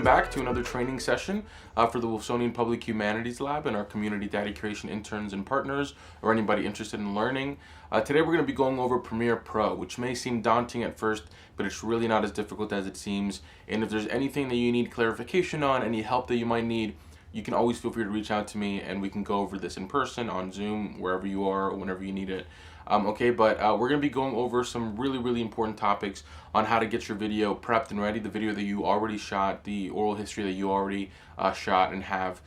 back to another training session for the Wilsonian Public Humanities Lab and our community data curation interns and partners, or anybody interested in learning. Today we're going to be going over Premiere Pro, which may seem daunting at first, but it's really not as difficult as it seems. And if there's anything that you need clarification on, any help that you might need, you can always feel free to reach out to me and we can go over this in person, on Zoom, wherever you are, whenever you need it. We're going to be going over some really important topics on how to get your video prepped and ready, the video that you already shot, the oral history that you already shot and have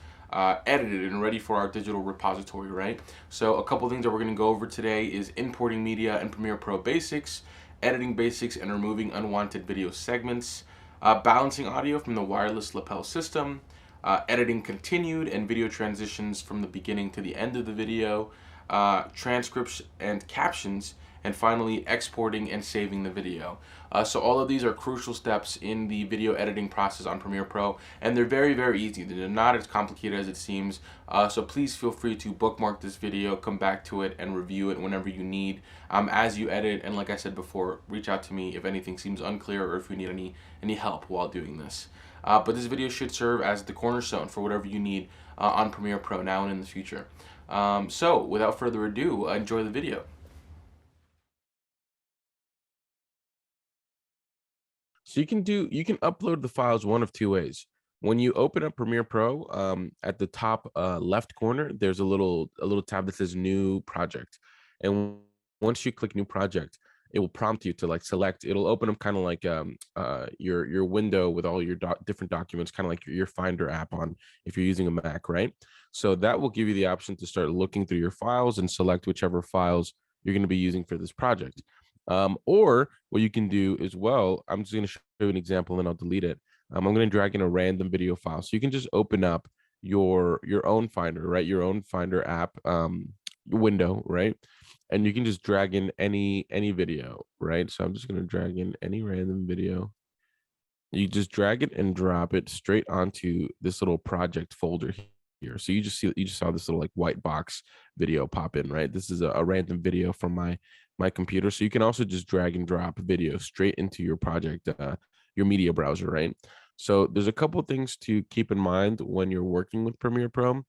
edited and ready for our digital repository, right? So a couple things that we're going to go over today is importing media and Premiere Pro basics, editing basics and removing unwanted video segments, balancing audio from the wireless Lapel system, editing continued and video transitions from the beginning to the end of the video, transcripts and captions, and finally exporting and saving the video. So all of these are crucial steps in the video editing process on Premiere Pro, and they're very easy. They're not as complicated as it seems. So please feel free to bookmark this video, come back to it, and review it whenever you need as you edit. And like I said before, reach out to me if anything seems unclear or if you need any help while doing this. But this video should serve as the cornerstone for whatever you need on Premiere Pro now and in the future. So without further ado, enjoy the video. So you can upload the files one of two ways. When you open up Premiere Pro, at the top left corner, there's a little tab that says New Project, and once you click New Project, it will prompt you to like select. It'll open up kind of like your window with all your different documents, kind of like your Finder app on if you're using a Mac, right? So that will give you the option to start looking through your files and select whichever files you're going to be using for this project. Or what you can do as well, I'm just going to show you an example and I'll delete it. I'm going to drag in a random video file. So you can just open up your own Finder, right? Your own Finder app window, right? And you can just drag in any video, right? So I'm just going to drag in any random video. You just drag it and drop it straight onto this little project folder here. So you just saw this little like white box video pop in, right? This is a random video from my computer. So you can also just drag and drop video straight into your project, your media browser, right? So there's a couple things to keep in mind when you're working with Premiere Pro.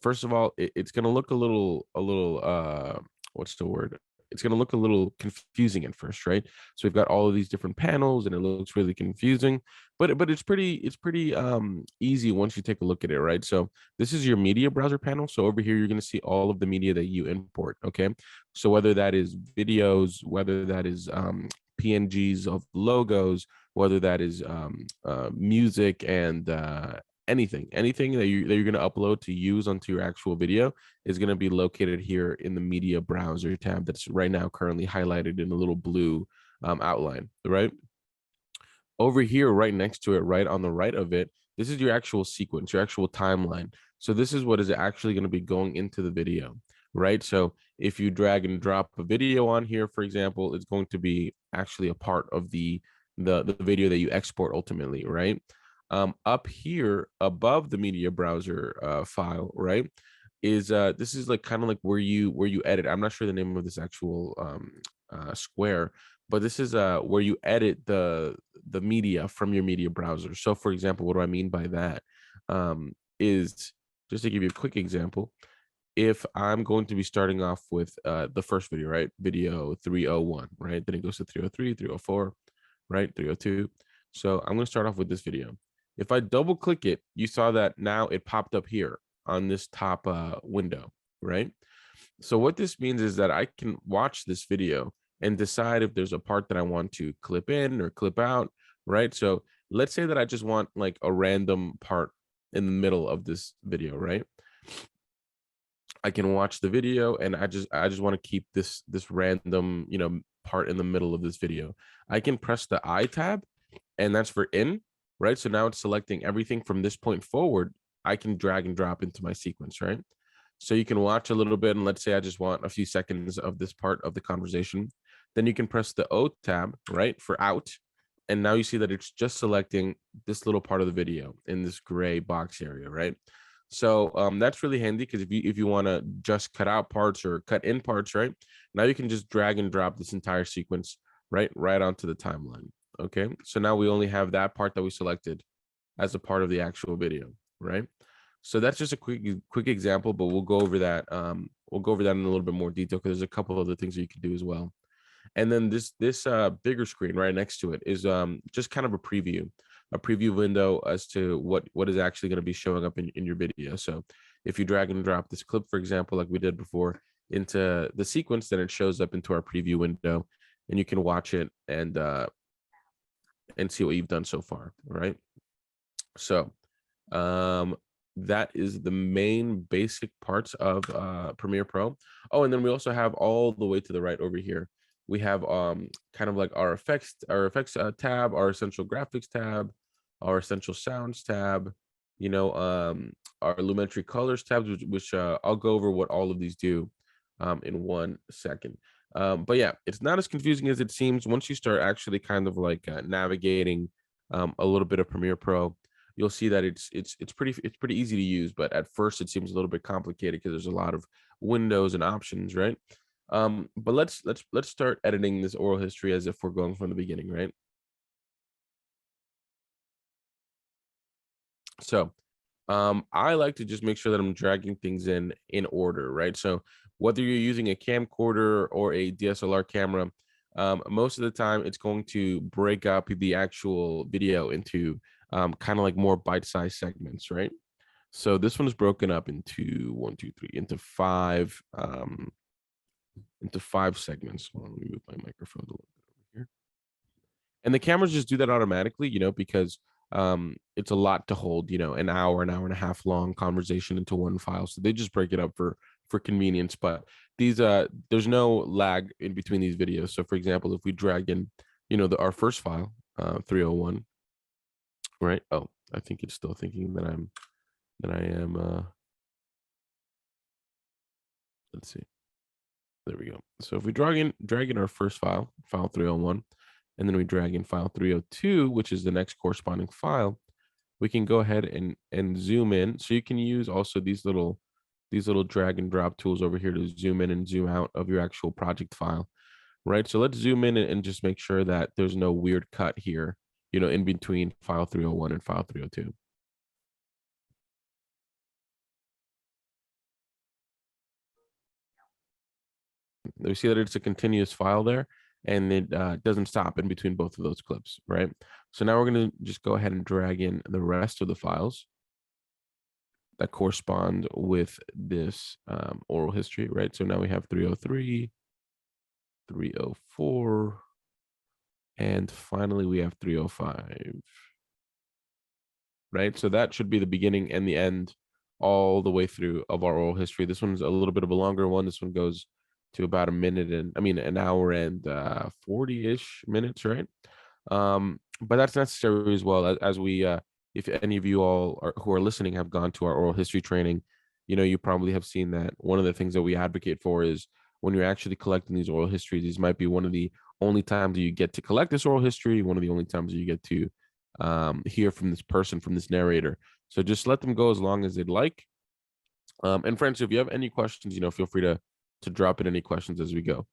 First of all, it's going to look a little what's the word? It's going to look a little confusing at first, right? So we've got all of these different panels and it looks really confusing, but it's pretty easy once you take a look at it, right? So this is your media browser panel. So over here, you're going to see all of the media that you import. Okay. So whether that is videos, whether that is PNGs of logos, whether that is music and anything that you're going to upload to use onto your actual video is going to be located here in the media browser tab that's right now currently highlighted in a little blue outline, right? Over here, right next to it, right on the right of it, this is your actual sequence, your actual timeline. So this is what is actually going to be going into the video, right? So if you drag and drop a video on here, for example, it's going to be actually a part of the video that you export ultimately, right? Up here above the media browser file, right, is this is like kind of like where you edit. I'm not sure the name of this actual square, but this is where you edit the media from your media browser. So for example, what do I mean by that? Is just to give you a quick example, if I'm going to be starting off with the first video, right, video 301, right, then it goes to 303, 304, right, 302. So I'm going to start off with this video. If I double click it, you saw that now it popped up here on this top window, right? So what this means is that I can watch this video and decide if there's a part that I want to clip in or clip out, right? So let's say that I just want like a random part in the middle of this video, right? I can watch the video and I just want to keep this random, part in the middle of this video. I can press the I tab and that's for in, right? So now it's selecting everything from this point forward. I can drag and drop into my sequence, right? So you can watch a little bit, and let's say I just want a few seconds of this part of the conversation. Then you can press the O tab, right, for out. And now you see that it's just selecting this little part of the video in this gray box area, right? So that's really handy because if you want to just cut out parts or cut in parts, right, now you can just drag and drop this entire sequence right onto the timeline. Okay, so now we only have that part that we selected as a part of the actual video, right? So that's just a quick example, but we'll go over that. We'll go over that in a little bit more detail because there's a couple other things that you can do as well. And then this bigger screen right next to it is just kind of a preview window as to what is actually going to be showing up in your video. So if you drag and drop this clip, for example, like we did before, into the sequence, then it shows up into our preview window, and you can watch it and see what you've done so far, right? So that is the main basic parts of Premiere Pro. Oh, and then we also have all the way to the right over here, we have kind of like our effects tab, our essential graphics tab, our essential sounds tab, you know, our Lumetri colors tabs, which I'll go over what all of these do in 1 second. But yeah, it's not as confusing as it seems once you start actually kind of like navigating a little bit of Premiere Pro. You'll see that it's pretty easy to use, but at first it seems a little bit complicated because there's a lot of windows and options, right? But let's start editing this oral history as if we're going from the beginning, right? So I like to just make sure that I'm dragging things in order, right? So whether you're using a camcorder or a DSLR camera, most of the time it's going to break up the actual video into kind of like more bite-sized segments, right? So this one is broken up into 1, 2, 3, into five segments. Hold on, let me move my microphone a little bit over here. And the cameras just do that automatically, you know, because it's a lot to hold, you know, an hour and a half long conversation into one file. So they just break it up for convenience. But these there's no lag in between these videos. So for example, if we drag in, you know, our first file, 301, right? Oh, I think it's still thinking that I am let's see. There we go. So if we drag in our first file 301, and then we drag in file 302, which is the next corresponding file, we can go ahead and zoom in. So you can use also these little drag and drop tools over here to zoom in and zoom out of your actual project file, right? So let's zoom in and just make sure that there's no weird cut here, you know, in between file 301 and file 302. We see that it's a continuous file there, and it doesn't stop in between both of those clips, right? So now we're going to just go ahead and drag in the rest of the files that correspond with this oral history, right? So now we have 303, 304, and finally we have 305, right? So that should be the beginning and the end all the way through of our oral history. This one's a little bit of a longer one. This one goes to about an hour and 40-ish minutes, right? But that's necessary as well, as we if any of you all who are listening have gone to our oral history training, you know, you probably have seen that one of the things that we advocate for is when you're actually collecting these oral histories, these might be one of the only times that you get to collect this oral history, one of the only times that you get to hear from this person, from this narrator. So just let them go as long as they'd like. And friends, if you have any questions, you know, feel free to drop in any questions as we go.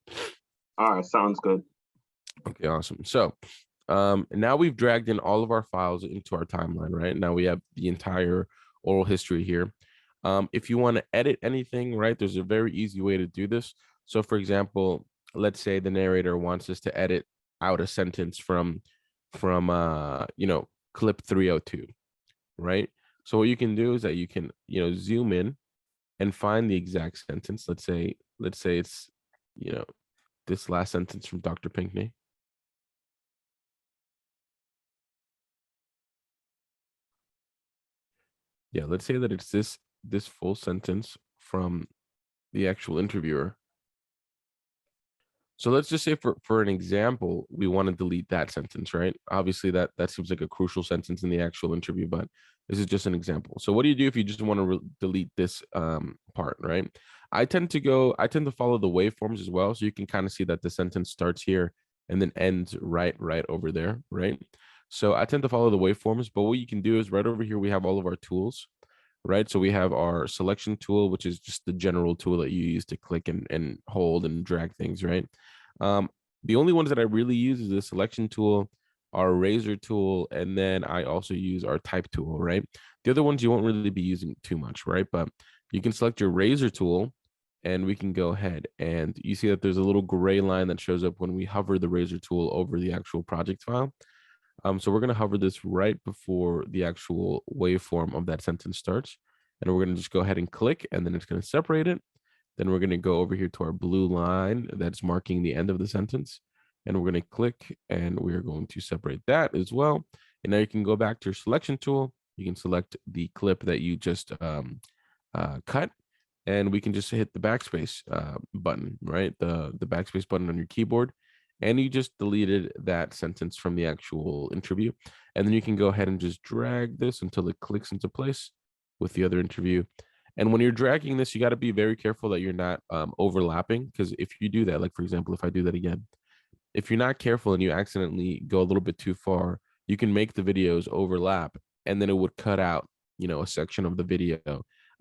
All right, sounds good. Okay, awesome. So now we've dragged in all of our files into our timeline, right? Now we have the entire oral history here. If you want to edit anything, right, there's a very easy way to do this. So for example, let's say the narrator wants us to edit out a sentence from you know, clip 302, right? So what you can do is that you can, you know, zoom in and find the exact sentence. Let's say it's, you know, this last sentence from Dr. Pinkney. Yeah, let's say that it's this full sentence from the actual interviewer. So let's just say for an example, we want to delete that sentence, right? Obviously that seems like a crucial sentence in the actual interview, but this is just an example. So what do you do if you just want to delete this part, right? I tend to follow the waveforms as well. So you can kind of see that the sentence starts here and then ends right over there, right? So I tend to follow the waveforms, but what you can do is right over here, we have all of our tools, right? So we have our selection tool, which is just the general tool that you use to click and hold and drag things, right? The only ones that I really use is the selection tool, our razor tool, and then I also use our type tool, right? The other ones you won't really be using too much, right? But you can select your razor tool, and we can go ahead, and you see that there's a little gray line that shows up when we hover the razor tool over the actual project file. So we're going to hover this right before the actual waveform of that sentence starts. And we're going to just go ahead and click, and then it's going to separate it. Then we're going to go over here to our blue line that's marking the end of the sentence. And we're going to click, and we are going to separate that as well. And now you can go back to your selection tool. You can select the clip that you just cut, and we can just hit the backspace button, right? The backspace button on your keyboard, and you just deleted that sentence from the actual interview. And then you can go ahead and just drag this until it clicks into place with the other interview. And when you're dragging this, you got to be very careful that you're not overlapping, because if you do that, like for example, if I do that again, if you're not careful and you accidentally go a little bit too far, you can make the videos overlap, and then it would cut out, a section of the video,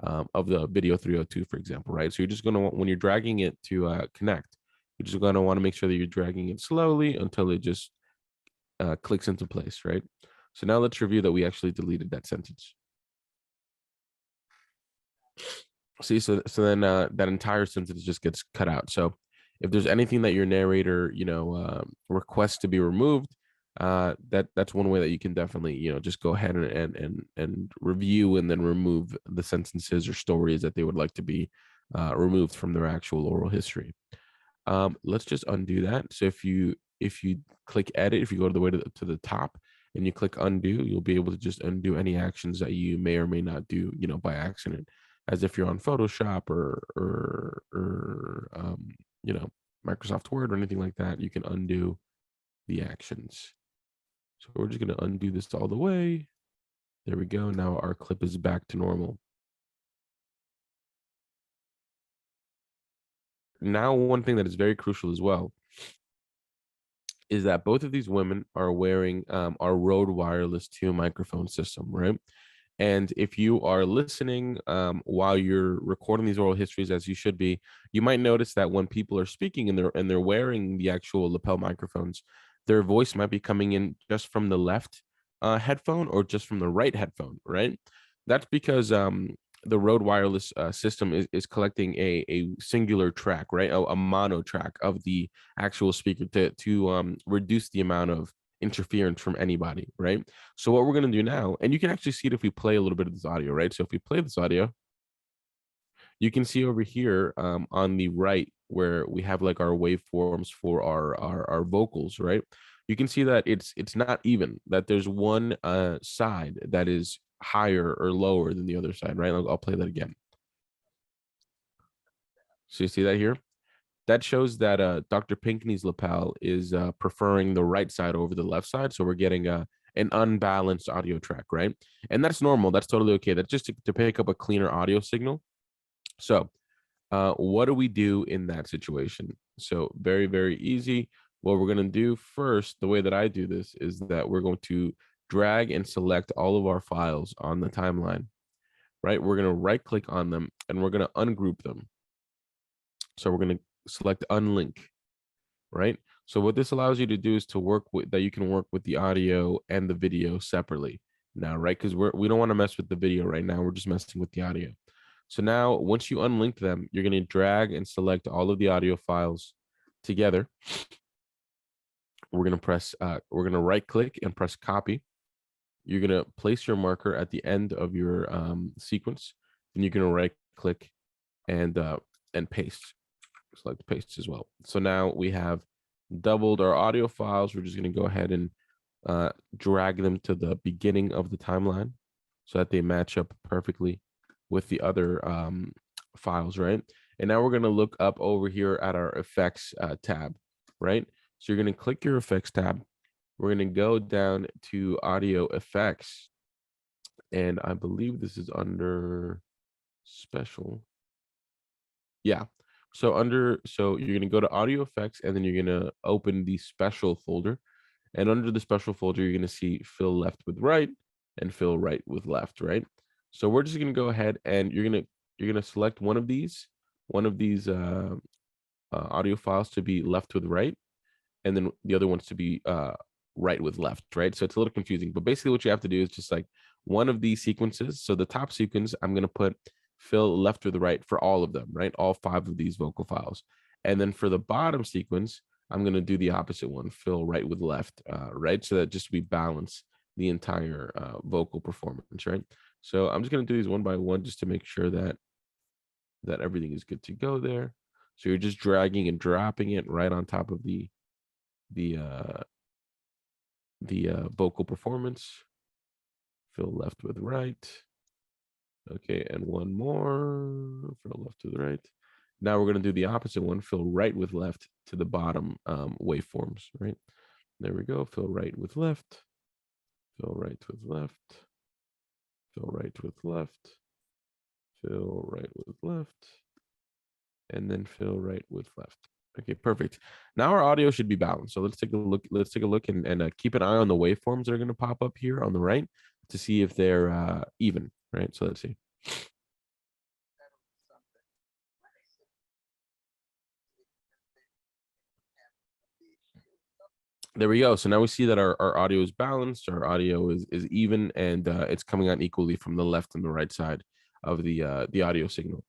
of the video 302, for example, right? So you're just going to want, when you're dragging it to connect, you're just going to want to make sure that you're dragging it slowly until it just clicks into place, right? So now let's review that we actually deleted that sentence. See, so then that entire sentence just gets cut out. So if there's anything that your narrator, requests to be removed, that's one way that you can definitely, just go ahead and review and then remove the sentences or stories that they would like to be removed from their actual oral history. Let's just undo that. So if you click edit, if you go to the way to the top and you click undo, you'll be able to just undo any actions that you may or may not do, by accident, as if you're on Photoshop or Microsoft Word or anything like that. You can undo the actions. So we're just going to undo this all the way. There we go. Now our clip is back to normal. Now, one thing that is very crucial as well is that both of these women are wearing our Rode Wireless 2 microphone system, right? And if you are listening while you're recording these oral histories, as you should be, you might notice that when people are speaking and they're wearing the actual lapel microphones, their voice might be coming in just from the left headphone or just from the right headphone, right? That's because the Rode Wireless system is collecting a singular track, right? A mono track of the actual speaker to reduce the amount of interference from anybody, right? So what we're going to do now, and you can actually see it if we play a little bit of this audio, right? So if we play this audio, you can see over here on the right where we have like our waveforms for our vocals, right? You can see that it's not even, that there's one side that is higher or lower than the other side, right? I'll play that again. So you see that here? That shows that Dr. Pinkney's lapel is preferring the right side over the left side. So we're getting an unbalanced audio track, right? And that's normal. That's totally okay. That's just to pick up a cleaner audio signal. So what do we do in that situation? So very, very easy. What we're going to do first, the way that I do this, is that we're going to drag and select all of our files on the timeline, right? We're going to right click on them and we're going to ungroup them. So we're going to select unlink, right? So what this allows you to do is to work with that. You can work with the audio and the video separately now, right? Because we don't want to mess with the video right now. We're just messing with the audio. So now once you unlink them, you're going to drag and select all of the audio files together. We're going to right click and press copy. You're going to place your marker at the end of your sequence. Then you're going to right click and paste. Select paste as well. So now we have doubled our audio files. We're just going to go ahead and drag them to the beginning of the timeline so that they match up perfectly with the other files, right? And now we're going to look up over here at our effects tab, right? So you're going to click your effects tab. We're going to go down to audio effects, and I believe this is under special. Yeah. So you're going to go to audio effects, and then you're going to open the special folder. And under the special folder, you're going to see fill left with right and fill right with left, right? So we're just going to go ahead and you're going to select one of these audio files to be left with right, and then the other ones to be right with left, right? So it's a little confusing, but basically what you have to do is just like one of these sequences. So the top sequence, I'm going to put fill left with right for all of them, right? All 5 of these vocal files. And then for the bottom sequence, I'm going to do the opposite one, fill right with left, right? So that just we balance the entire vocal performance, right? So I'm just going to do these one by one just to make sure that everything is good to go there. So you're just dragging and dropping it right on top of the vocal performance. Fill left with right. Okay, and one more, fill left to the right. Now we're going to do the opposite one, fill right with left to the bottom waveforms, right? There we go, fill right with left, fill right with left, fill right with left, fill right with left, and then fill right with left. Okay, perfect. Now our audio should be balanced. So let's take a look. Let's take a look and keep an eye on the waveforms that are going to pop up here on the right to see if they're even, right? So let's see. There we go. So now we see that our audio is balanced, our audio is even, and it's coming out equally from the left and the right side of the audio signal.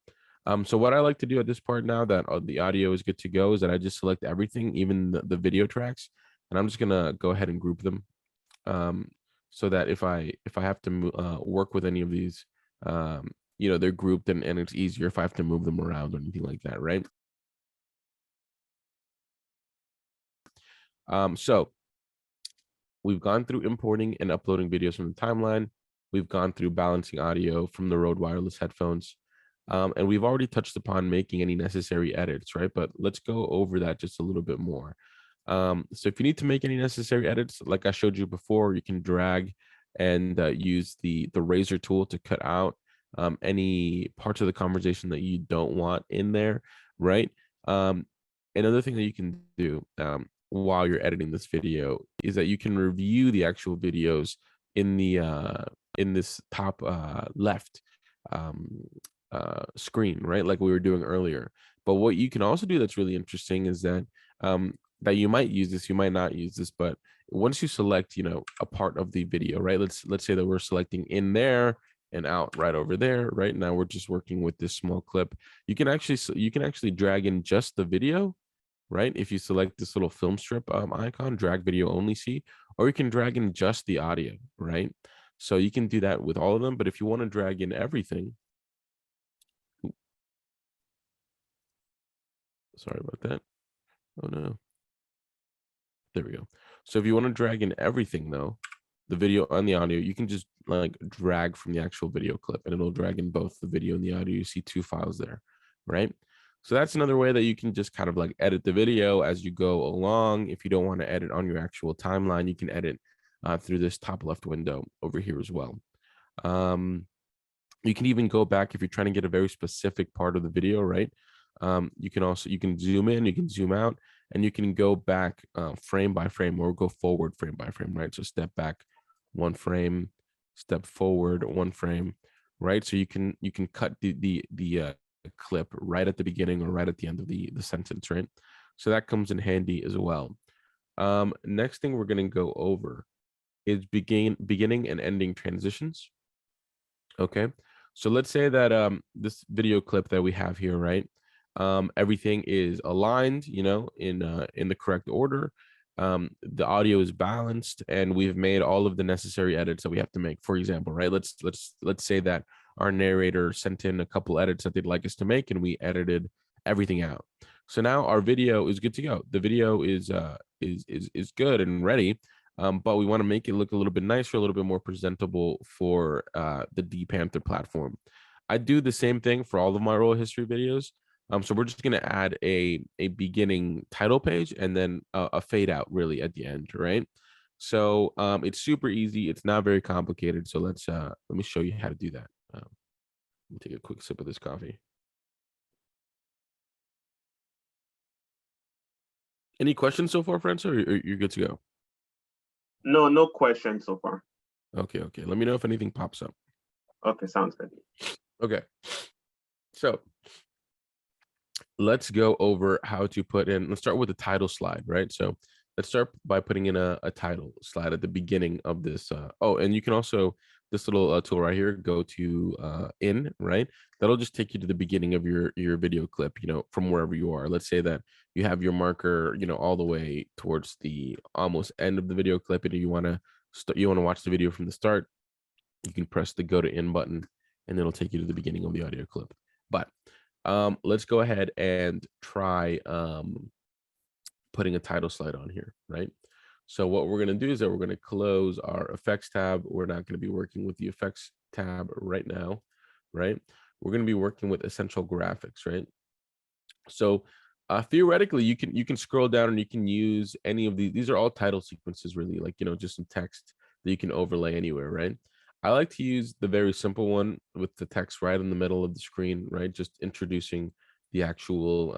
So what I like to do at this part now that the audio is good to go is that I just select everything, even the video tracks, and I'm just gonna go ahead and group them, so that if I have to work with any of these, you know, they're grouped and it's easier if I have to move them around or anything like that, right? So we've gone through importing and uploading videos from the timeline. We've gone through balancing audio from the Rode wireless headphones. And we've already touched upon making any necessary edits, right? But let's go over that just a little bit more. So if you need to make any necessary edits, like I showed you before, you can drag and use the razor tool to cut out any parts of the conversation that you don't want in there, right? Another thing that you can do while you're editing this video is that you can review the actual videos in the in this top left screen, right? Like we were doing earlier. But what you can also do that's really interesting is that that you might use this, you might not use this, but once you select, you know, a part of the video, right? Let's say that we're selecting in there and out right over there. Right now we're just working with this small clip. You can actually drag in just the video, right? If you select this little film strip icon, drag video only see, or you can drag in just the audio, right? So you can do that with all of them. But if you want to drag in everything, sorry about that. Oh no. There we go. So if you want to drag in everything though, the video and the audio, you can just like drag from the actual video clip and it'll drag in both the video and the audio. You see 2 files there, right? So that's another way that you can just kind of like edit the video as you go along. If you don't want to edit on your actual timeline, you can edit through this top left window over here as well. You can even go back if you're trying to get a very specific part of the video, right? You can zoom in, you can zoom out, and you can go back frame by frame or go forward frame by frame, right? So step back 1 frame, step forward 1 frame, right? So you can cut the clip right at the beginning or right at the end of the sentence, right? So that comes in handy as well. Next thing we're going to go over is beginning and ending transitions. Okay, so let's say that this video clip that we have here, right? Everything is aligned, you know, in the correct order. The audio is balanced, and we've made all of the necessary edits that we have to make. For example, right? Let's say that our narrator sent in a couple edits that they'd like us to make, and we edited everything out. So now our video is good to go. The video is good and ready. But we want to make it look a little bit nicer, a little bit more presentable for the dPanther platform. I do the same thing for all of my oral history videos. So we're just going to add a beginning title page and then a fade out really at the end, right? So it's super easy. It's not very complicated. So let me show you how to do that. Let me take a quick sip of this coffee. Any questions so far, friends, or you're good to go? No questions so far. Okay. Let me know if anything pops up. Okay, sounds good. Okay. So let's go over how to put in, let's start with the title slide, right? So let's start by putting in a title slide at the beginning of this. Oh, and you can also, this little tool right here, go to in, right? That'll just take you to the beginning of your video clip, from wherever you are. Let's say that you have your marker, all the way towards the almost end of the video clip, and you want to watch the video from the start. You can press the go to in button, and it'll take you to the beginning of the audio clip. But let's go ahead and try putting a title slide on here, right? So what we're going to do is that we're going to close our effects tab. We're not going to be working with the effects tab right now, right? We're going to be working with essential graphics, right? So theoretically, you can scroll down and you can use any of these. These are all title sequences, really, like, just some text that you can overlay anywhere, right? I like to use the very simple one with the text right in the middle of the screen, right? Just introducing the actual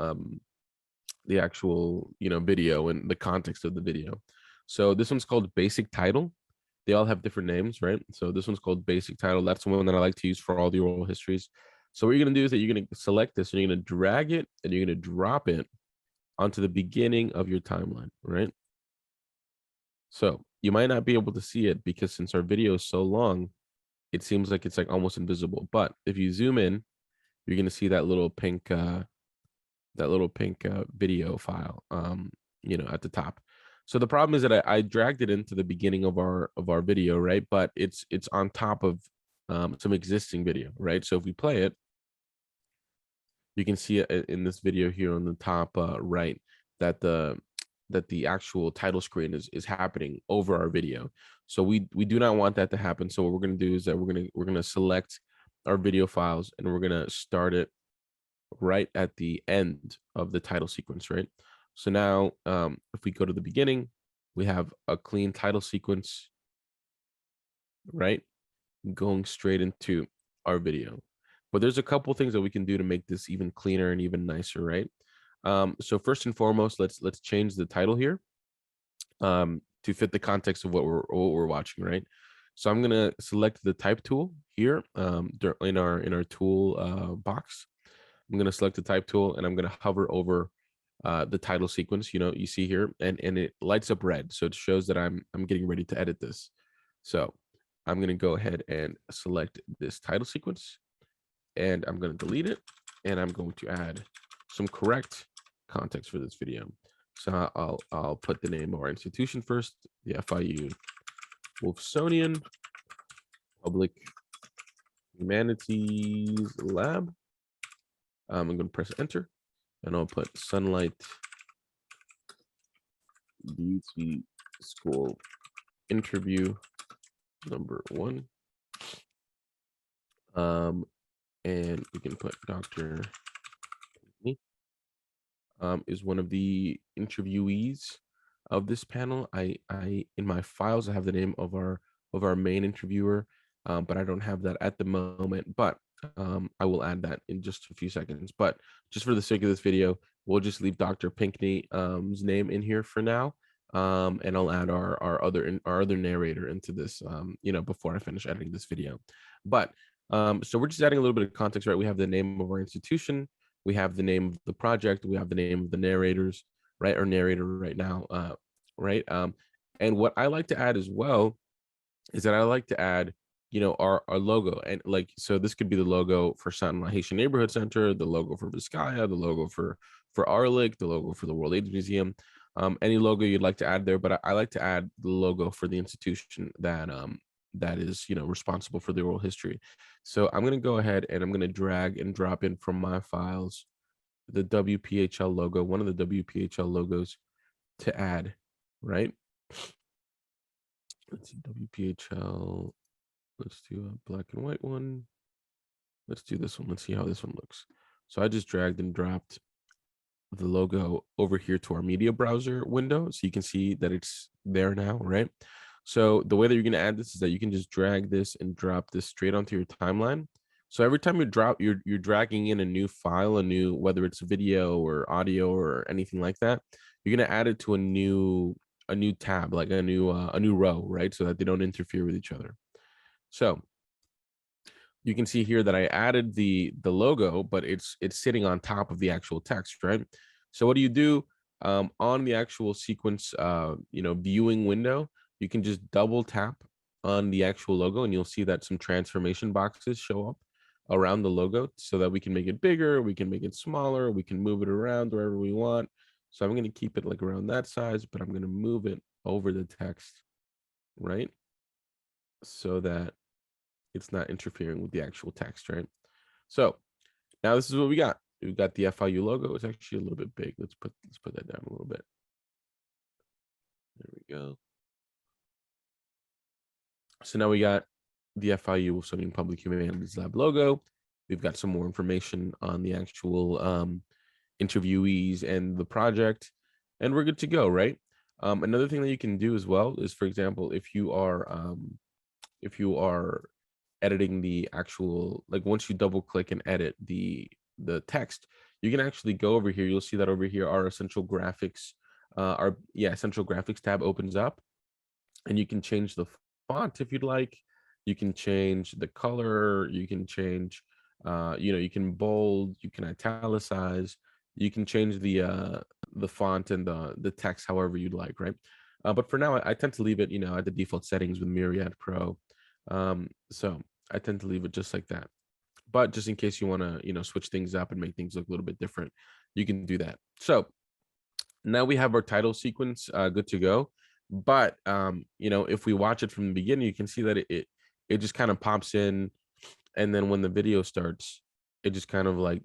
video and the context of the video. So this one's called basic title. They all have different names, right? So this one's called basic title. That's the one that I like to use for all the oral histories. So what you're going to do is that you're going to select this and you're going to drag it and you're going to drop it onto the beginning of your timeline, right? So you might not be able to see it because since our video is so long, it seems like it's like almost invisible. But if you zoom in, you're going to see that little pink video file at the top. So the problem is that I dragged it into the beginning of our video, right? But it's on top of some existing video, right? So if we play it, you can see it in this video here on the top right that the actual title screen is happening over our video. So we do not want that to happen. So what we're going to do is that we're going to select our video files and we're going to start it right at the end of the title sequence, right? So now if we go to the beginning, we have a clean title sequence, right? Going straight into our video. But there's a couple things that we can do to make this even cleaner and even nicer, right? So first and foremost, let's change the title here to fit the context of what we're watching, right? So I'm gonna select the type tool here in our tool box. I'm going to select the type tool and I'm going to hover over the title sequence, you see here, and it lights up red. So it shows that I'm getting ready to edit this. So I'm going to go ahead and select this title sequence and I'm going to delete it. And I'm going to add some correct context for this video. So I'll put the name of our institution first, the FIU Wolfsonian Public Humanities Lab. I'm going to press enter and I'll put Sunlight Beauty School interview number 1. And we can put Dr. Is one of the interviewees of this panel. I in my files I have the name of our main interviewer, but I don't have that at the moment. But I will add that in just a few seconds. But just for the sake of this video, we'll just leave Dr. Pinkney's name in here for now. And I'll add our other narrator into this, before I finish editing this video. But so we're just adding a little bit of context, right? We have the name of our institution, we have the name of the project, we have the name of the narrators, right? Or narrator right now, right? And what I like to add as well is that I like to add, our logo. And like, so this could be the logo for San Haitian Neighborhood Center, the logo for Vizcaya, the logo for Arlic, the logo for the World AIDS Museum, any logo you'd like to add there. But I like to add the logo for the institution that is, responsible for the oral history. So I'm going to go ahead and I'm going to drag and drop in from my files the WPHL logo, one of the WPHL logos to add, right? Let's see, WPHL. Let's do a black and white one. Let's do this one. Let's see how this one looks. So I just dragged and dropped the logo over here to our media browser window. So you can see that it's there now, right? So the way that you're going to add this is that you can just drag this and drop this straight onto your timeline. So every time you're dragging in a new file, whether it's video or audio or anything like that, you're going to add it to a new tab, like a new row, right? So that they don't interfere with each other. So you can see here that I added the logo, but it's sitting on top of the actual text, right? So what do? On the actual sequence, viewing window, you can just double tap on the actual logo and you'll see that some transformation boxes show up around the logo so that we can make it bigger, we can make it smaller, we can move it around wherever we want. So I'm going to keep it like around that size, but I'm going to move it over the text, right? So that it's not interfering with the actual text, right? So now this is what we got. We've got the FIU logo. It's actually a little bit big. Let's put that down a little bit. There we go. So now we got the FIU Studying Public Humanities Lab logo. We've got some more information on the actual interviewees and the project, and we're good to go, right? Another thing that you can do as well is, for example, if you are editing the actual, like once you double click and edit the text, you can actually go over here. You'll see that over here, our essential graphics, essential graphics tab opens up, and you can change the font if you'd like. You can change the color. You can change, you can bold. You can italicize. You can change the font and the text however you'd like, right? But for now, I tend to leave it, at the default settings with Myriad Pro. So I tend to leave it just like that. But just in case you want to, switch things up and make things look a little bit different, you can do that. So now we have our title sequence good to go. But if we watch it from the beginning, you can see that it just kind of pops in, and then when the video starts, it just kind of like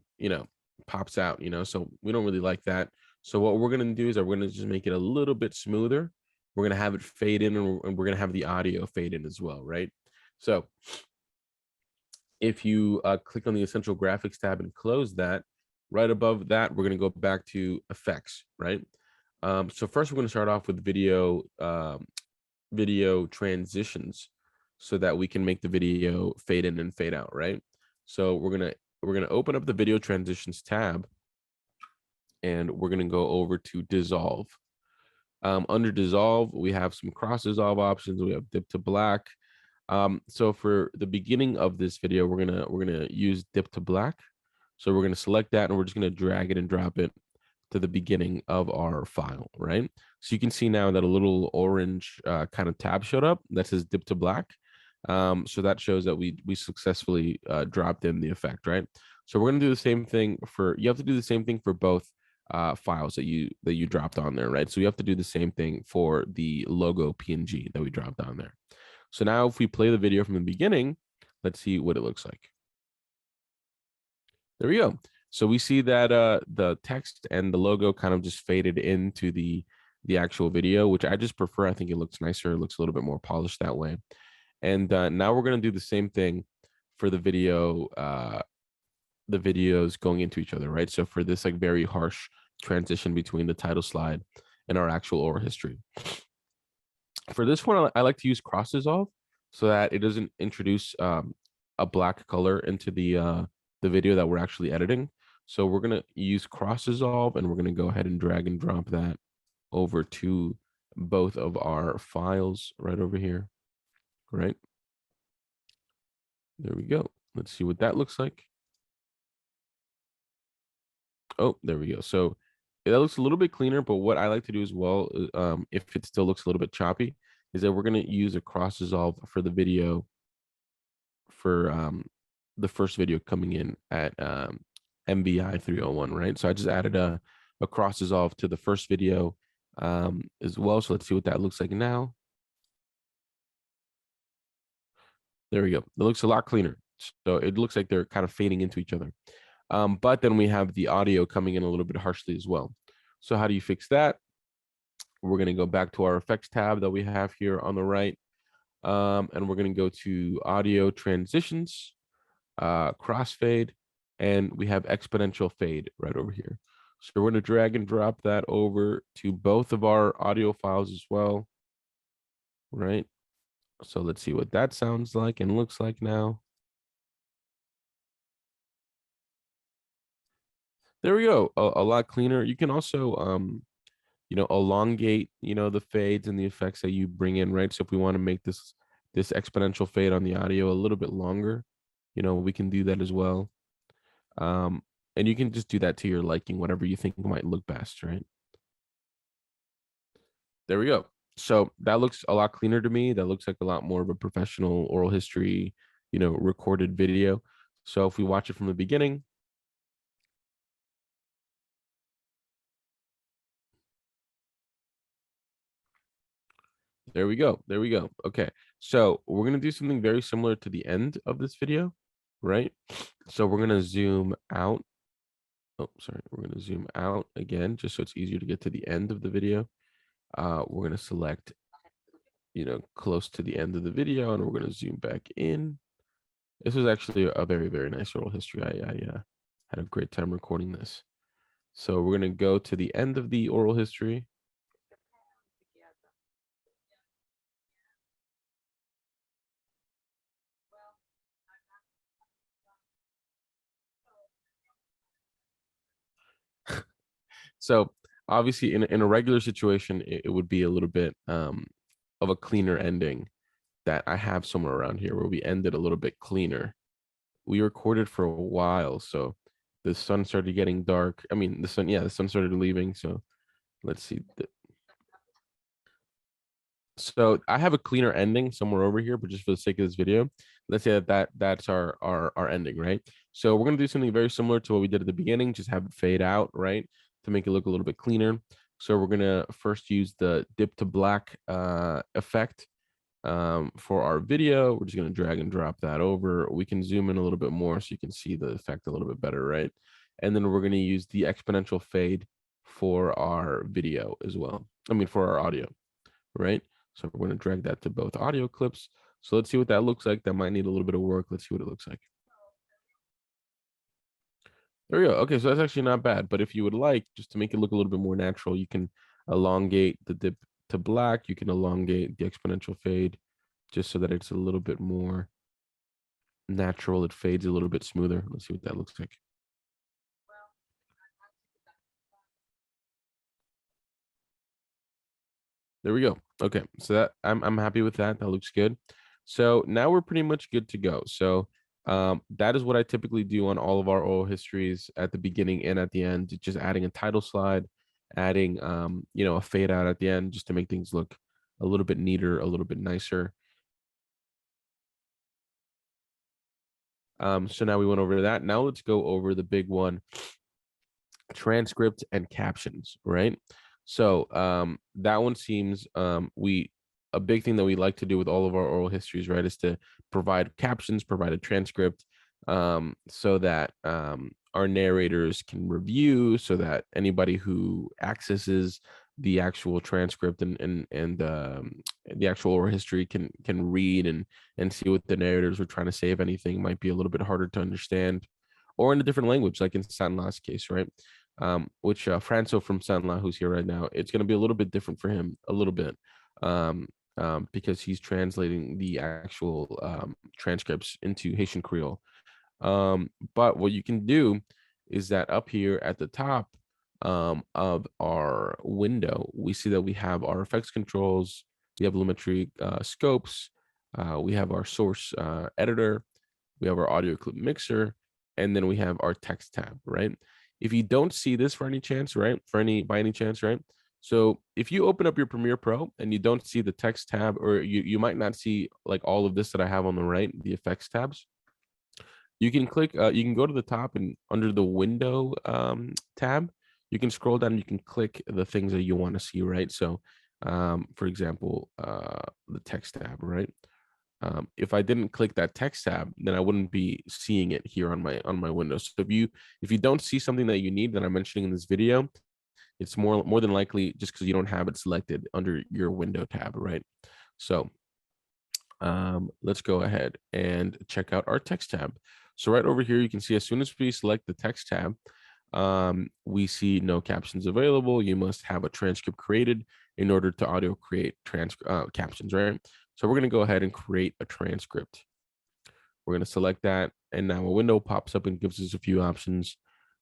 pops out. So we don't really like that. So what we're gonna do is we're gonna just make it a little bit smoother. We're gonna have it fade in, and we're gonna have the audio fade in as well, right? So if you click on the Essential Graphics tab and close that, right above that, we're going to go back to effects, right? So first, we're going to start off with video transitions so that we can make the video fade in and fade out, right? So we're gonna open up the video transitions tab, and we're going to go over to dissolve. Under dissolve, we have some cross dissolve options. We have dip to black. So for the beginning of this video, we're gonna use dip to black. So we're gonna select that, and we're just gonna drag it and drop it to the beginning of our file, right? So you can see now that a little orange kind of tab showed up that says dip to black. So that shows that we successfully dropped in the effect, right? So we're gonna do the same thing you have to do the same thing for both files that you dropped on there, right? So you have to do the same thing for the logo PNG that we dropped on there. So now if we play the video from the beginning, let's see what it looks like. There we go. So we see that the text and the logo kind of just faded into the actual video, which I just prefer. I think it looks nicer. It looks a little bit more polished that way. And now we're going to do the same thing for the videos going into each other, right? So for this like very harsh transition between the title slide and our actual oral history. For this one, I like to use cross dissolve so that it doesn't introduce a black color into the video that we're actually editing. So we're gonna use cross dissolve, and we're gonna go ahead and drag and drop that over to both of our files right over here, right? There we go. Let's see what that looks like. Oh, there we go. So that looks a little bit cleaner, but what I like to do as well, if it still looks a little bit choppy, is that we're going to use a cross dissolve for the video for the first video coming in at MVI 301, right? So I just added a cross dissolve to the first video as well. So let's see what that looks like now. There we go. It looks a lot cleaner. So it looks like they're kind of fading into each other. But then we have the audio coming in a little bit harshly as well. So how do you fix that? We're going to go back to our effects tab that we have here on the right. And we're going to go to audio transitions, crossfade, and we have exponential fade right over here. So we're going to drag and drop that over to both of our audio files as well, right? So let's see what that sounds like and looks like now. There we go. A lot cleaner. You can also, elongate, the fades and the effects that you bring in, right? So if we want to make this exponential fade on the audio a little bit longer, we can do that as well. And you can just do that to your liking, whatever you think might look best, right? There we go. So that looks a lot cleaner to me. That looks like a lot more of a professional oral history, recorded video. So if we watch it from the beginning, there we go. There we go. Okay. So we're going to do something very similar to the end of this video, right? So we're going to zoom out. Oh, sorry. We're going to zoom out again, just so it's easier to get to the end of the video. We're going to select, close to the end of the video, and we're going to zoom back in. This was actually a very, very nice oral history. I had a great time recording this. So we're going to go to the end of the oral history. So obviously in a regular situation, it would be a little bit of a cleaner ending that I have somewhere around here where we ended a little bit cleaner. We recorded for a while, so the sun started getting dark. I mean, the sun started leaving. So let's see. So I have a cleaner ending somewhere over here, but just for the sake of this video, let's say that's our ending, right? So we're gonna do something very similar to what we did at the beginning, just have it fade out, right, to make it look a little bit cleaner. So we're gonna first use the dip to black effect for our video. We're just gonna drag and drop that over. We can zoom in a little bit more so you can see the effect a little bit better, right? And then we're gonna use the exponential fade for our video as well. I mean, for our audio, right? So we're going to drag that to both audio clips. So let's see what that looks like. That might need a little bit of work. Let's see what it looks like. There we go. Okay, so that's actually not bad. But if you would like, just to make it look a little bit more natural, you can elongate the dip to black. You can elongate the exponential fade just so that it's a little bit more natural. It fades a little bit smoother. Let's see what that looks like. There we go. Okay, so that I'm happy with that. That looks good. So now we're pretty much good to go. So that is what I typically do on all of our oral histories at the beginning and at the end, just adding a title slide, adding a fade out at the end just to make things look a little bit neater, a little bit nicer. So now we went over that. Now let's go over the big one, transcript and captions, right? So that one seems we a big thing that we like to do with all of our oral histories, right, is to provide captions, provide a transcript, so that our narrators can review, so that anybody who accesses the actual transcript and the actual oral history can read and see what the narrators were trying to say. If anything might be a little bit harder to understand, or in a different language, like in Sanla's case, right? Which Franco from Sanla, who's here right now, it's going to be a little bit different for him, a little bit, because he's translating the actual transcripts into Haitian Creole. But what you can do is that up here at the top of our window, we see that we have our effects controls, we have Lumetri scopes, we have our source editor, we have our audio clip mixer, and then we have our text tab, right? If you don't see this for any chance, right? By any chance, right? So if you open up your Premiere Pro and you don't see the text tab, or you might not see like all of this that I have on the right, the effects tabs, you can click, you can go to the top and under the window tab, you can scroll down, you can click the things that you want to see, right? So for example, the text tab, right? If I didn't click that text tab, then I wouldn't be seeing it here on my window. So if you don't see something that you need that I'm mentioning in this video, it's more than likely just because you don't have it selected under your window tab, right? So let's go ahead and check out our text tab. So right over here, you can see as soon as we select the text tab, we see no captions available. You must have a transcript created in order to audio create captions, right? So we're going to go ahead and create a transcript. We're going to select that, and now a window pops up and gives us a few options.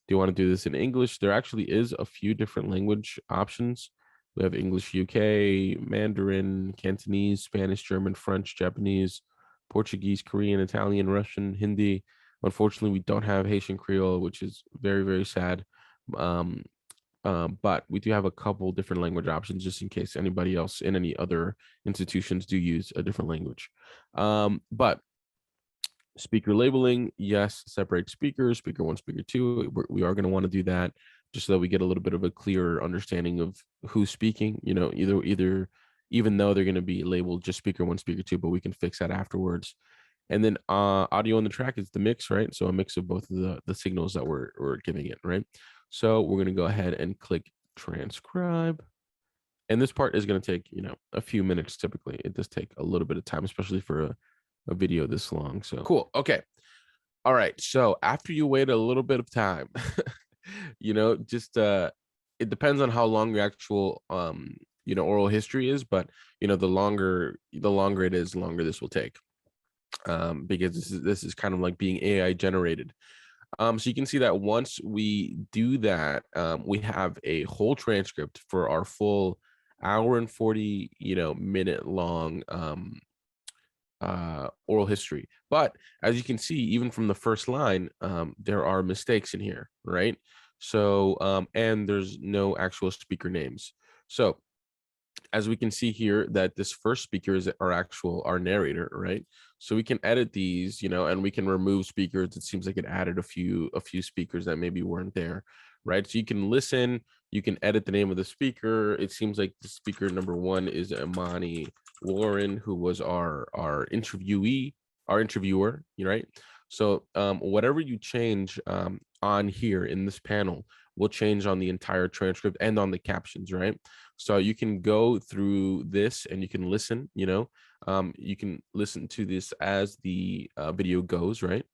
Do you want to do this in English? There actually is a few different language options. We have English UK, Mandarin, Cantonese, Spanish, German, French, Japanese, Portuguese, Korean, Italian, Russian, Hindi. Unfortunately, we don't have Haitian Creole, which is very, very sad. But we do have a couple different language options just in case anybody else in any other institutions do use a different language. But speaker labeling, yes, separate speakers, speaker one, speaker two. We are going to want to do that just so that we get a little bit of a clearer understanding of who's speaking. You know, either even though they're going to be labeled just speaker one, speaker two, but we can fix that afterwards. And then audio on the track is the mix, right? So a mix of both of the signals that we're giving it, right? So we're going to go ahead and click transcribe. And this part is going to take, you know, a few minutes typically. It does take a little bit of time, especially for a video this long. So cool. Okay. All right. So after you wait a little bit of time, you know, just it depends on how long your actual you know, oral history is, but you know, the longer it is, the longer this will take. Because this is kind of like being AI generated. So you can see that once we do that, we have a whole transcript for our full hour and 40, you know, minute long oral history. But as you can see, even from the first line, there are mistakes in here, right? So and there's no actual speaker names. So as we can see here that this first speaker is our narrator, right? So we can edit these, you know, and we can remove speakers. It seems like it added a few speakers that maybe weren't there, right? So you can listen, you can edit the name of the speaker. It seems like the speaker number one is Imani Warren, who was our interviewee, our interviewer, right? So whatever you change on here in this panel will change on the entire transcript and on the captions, right? So you can go through this and you can listen, you know, you can listen to this as the video goes, right?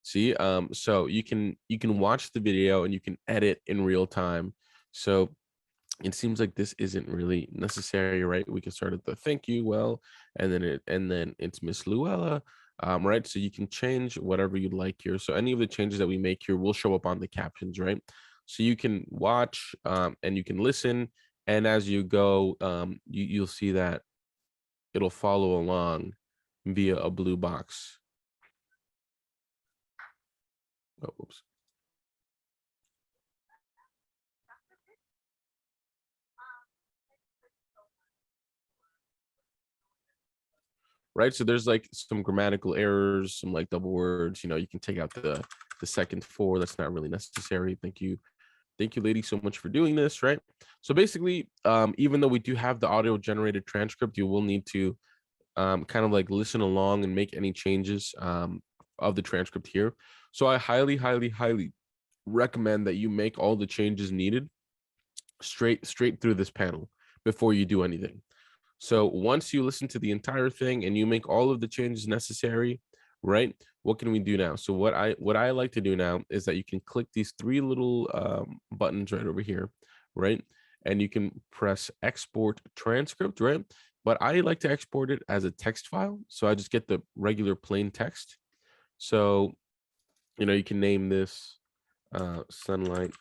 See, so you can watch the video and you can edit in real time. So it seems like this isn't really necessary, right? We can start at the thank you, well, and then it's Miss Luella, right? So you can change whatever you'd like here. So any of the changes that we make here will show up on the captions, right? So you can watch and you can listen, and as you go, you'll see that it'll follow along via a blue box. Oh, whoops. Right, so there's like some grammatical errors, some like double words, you know, you can take out the second four. That's not really necessary. Thank you, lady, so much for doing this, right? So basically, even though we do have the audio generated transcript, you will need to kind of like listen along and make any changes of the transcript here. So I highly recommend that you make all the changes needed straight through this panel before you do anything. So once you listen to the entire thing and you make all of the changes necessary, right? What can we do now? So what I like to do now is that you can click these three little buttons right over here, right? And you can press export transcript, right? But I like to export it as a text file. So I just get the regular plain text. So, you know, you can name this Sunlight,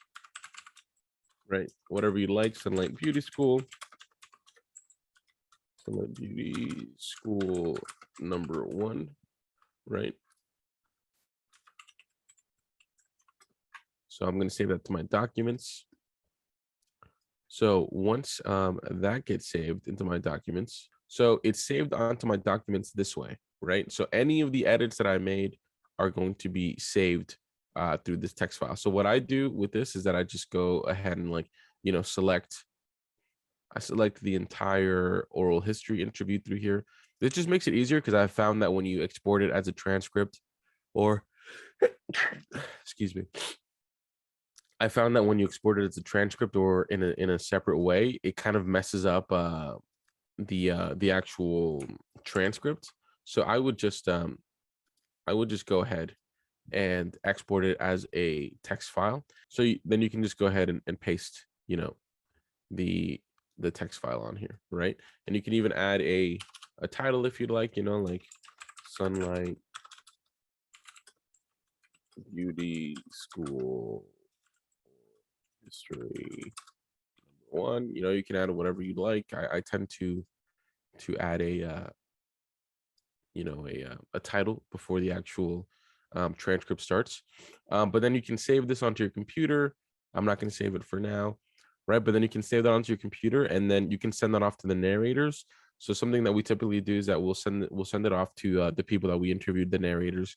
right? Whatever you like, Sunlight Beauty School. Sunlight Beauty School number one, right? So I'm going to save that to my documents. So once that gets saved into my documents, so it's saved onto my documents this way, right? So any of the edits that I made are going to be saved through this text file. So what I do with this is that I just go ahead and like, you know, I select the entire oral history interview through here. This just makes it easier because I found that when you export it as a transcript or excuse me, I found that when you export it as a transcript or in a separate way, it kind of messes up the actual transcript. So I would just go ahead and export it as a text file. So then you can just go ahead and paste, you know, the text file on here, right? And you can even add a title if you'd like, you know, like Sunlight Beauty School History one. You know, you can add whatever you'd like. I tend to add a you know, a title before the actual transcript starts. But then you can save this onto your computer. I'm not going to save it for now, right? But then you can save that onto your computer, and then you can send that off to the narrators. So something that we typically do is that we'll send it off to the people that we interviewed, the narrators,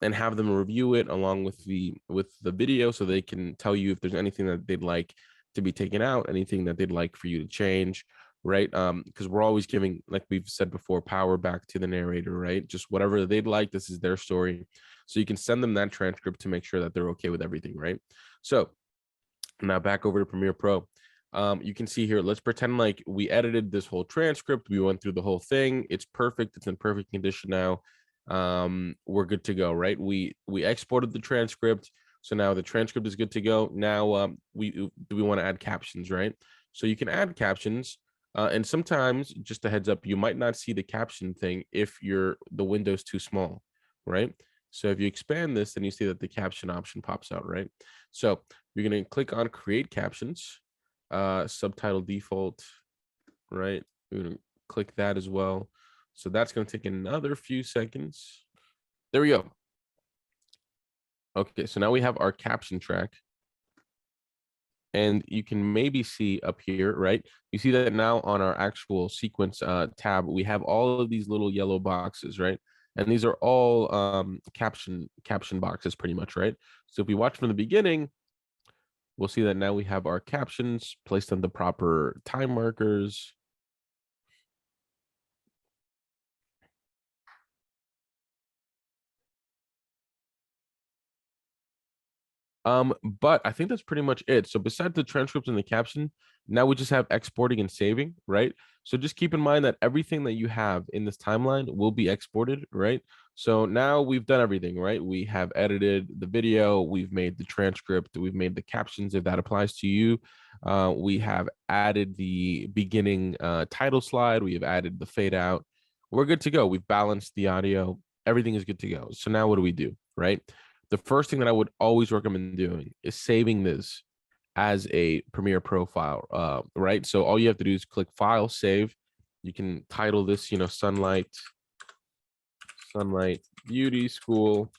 and have them review it along with the video, so they can tell you if there's anything that they'd like to be taken out, anything that they'd like for you to change, right? Because we're always giving, like we've said before, power back to the narrator, right? Just whatever they'd like. This is their story, so you can send them that transcript to make sure that they're okay with everything, right? So now back over to Premiere Pro. You can see here, let's pretend like we edited this whole transcript. We went through the whole thing. It's perfect. It's in perfect condition now. We're good to go, right? We exported the transcript. So now the transcript is good to go. Now we want to add captions, right? So you can add captions. And sometimes, just a heads up, you might not see the caption thing if the window's too small, right? So if you expand this, then you see that the caption option pops out, right? So you're going to click on create captions, subtitle default, right? We're going to click that as well. So that's going to take another few seconds. There we go. Okay, so now we have our caption track. And you can maybe see up here, right? You see that now on our actual sequence tab, we have all of these little yellow boxes, right? And these are all caption boxes pretty much, right? So if we watch from the beginning, we'll see that now we have our captions placed on the proper time markers. But I think that's pretty much it. So besides the transcript and the caption, now we just have exporting and saving, right? So just keep in mind that everything that you have in this timeline will be exported, right? So now we've done everything, right? We have edited the video, we've made the transcript, we've made the captions if that applies to you. We have added the beginning title slide, we have added the fade out. We're good to go. We've balanced the audio. Everything is good to go. So now what do, right? The first thing that I would always recommend doing is saving this as a Premiere Pro file, right? So all you have to do is click File, Save. You can title this, Sunlight Beauty School,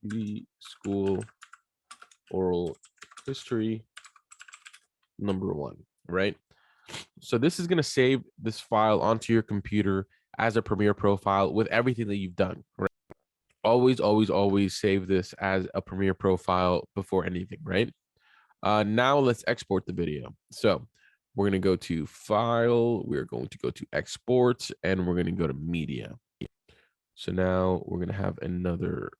Beauty School Oral History #1, right? So this is going to save this file onto your computer as a Premiere Pro file with everything that you've done, right? Always save this as a Premiere profile before anything, right? Now let's export the video. So we're going to go to File, we're going to go to Export, and we're going to go to Media. So now we're going to have another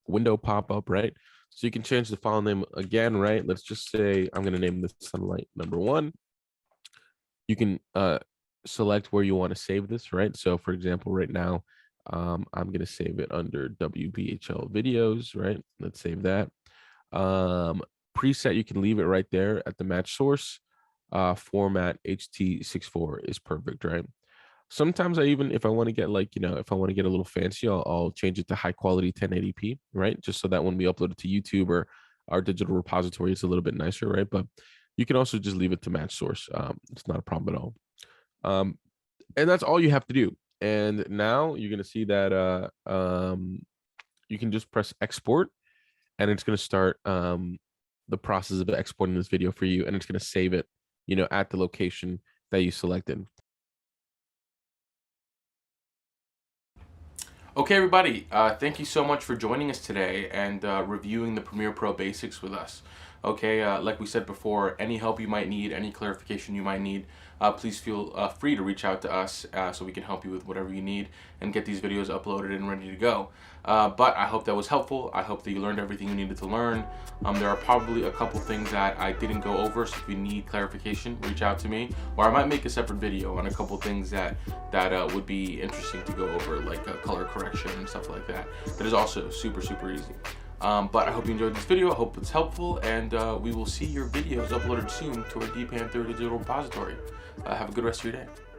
window pop up, right? So you can change the file name again, right? Let's just say I'm going to name this Sunlight #1. You can select where you want to save this, right? So for example, right now, I'm going to save it under WPHL videos, right? Let's save that. Preset, you can leave it right there at the match source. Format HT64 is perfect, right? Sometimes I even, if I want to get if I want to get a little fancy, I'll change it to high quality 1080p, right? Just so that when we upload it to YouTube or our digital repository, it's a little bit nicer, right? But you can also just leave it to match source. It's not a problem at all. And that's all you have to do. And now you're going to see that you can just press export, and it's going to start the process of exporting this video for you, and it's going to save it, at the location that you selected. Okay, everybody, thank you so much for joining us today and reviewing the Premiere Pro basics with us. Okay, like we said before, any help you might need, any clarification you might need, please feel free to reach out to us so we can help you with whatever you need and get these videos uploaded and ready to go. But I hope that was helpful. I hope that you learned everything you needed to learn. There are probably a couple things that I didn't go over, so if you need clarification, reach out to me, or I might make a separate video on a couple things that would be interesting to go over, like color correction and stuff like that. That is also super easy. But I hope you enjoyed this video. I hope it's helpful, and we will see your videos uploaded soon to our dPanther digital repository. Have a good rest of your day.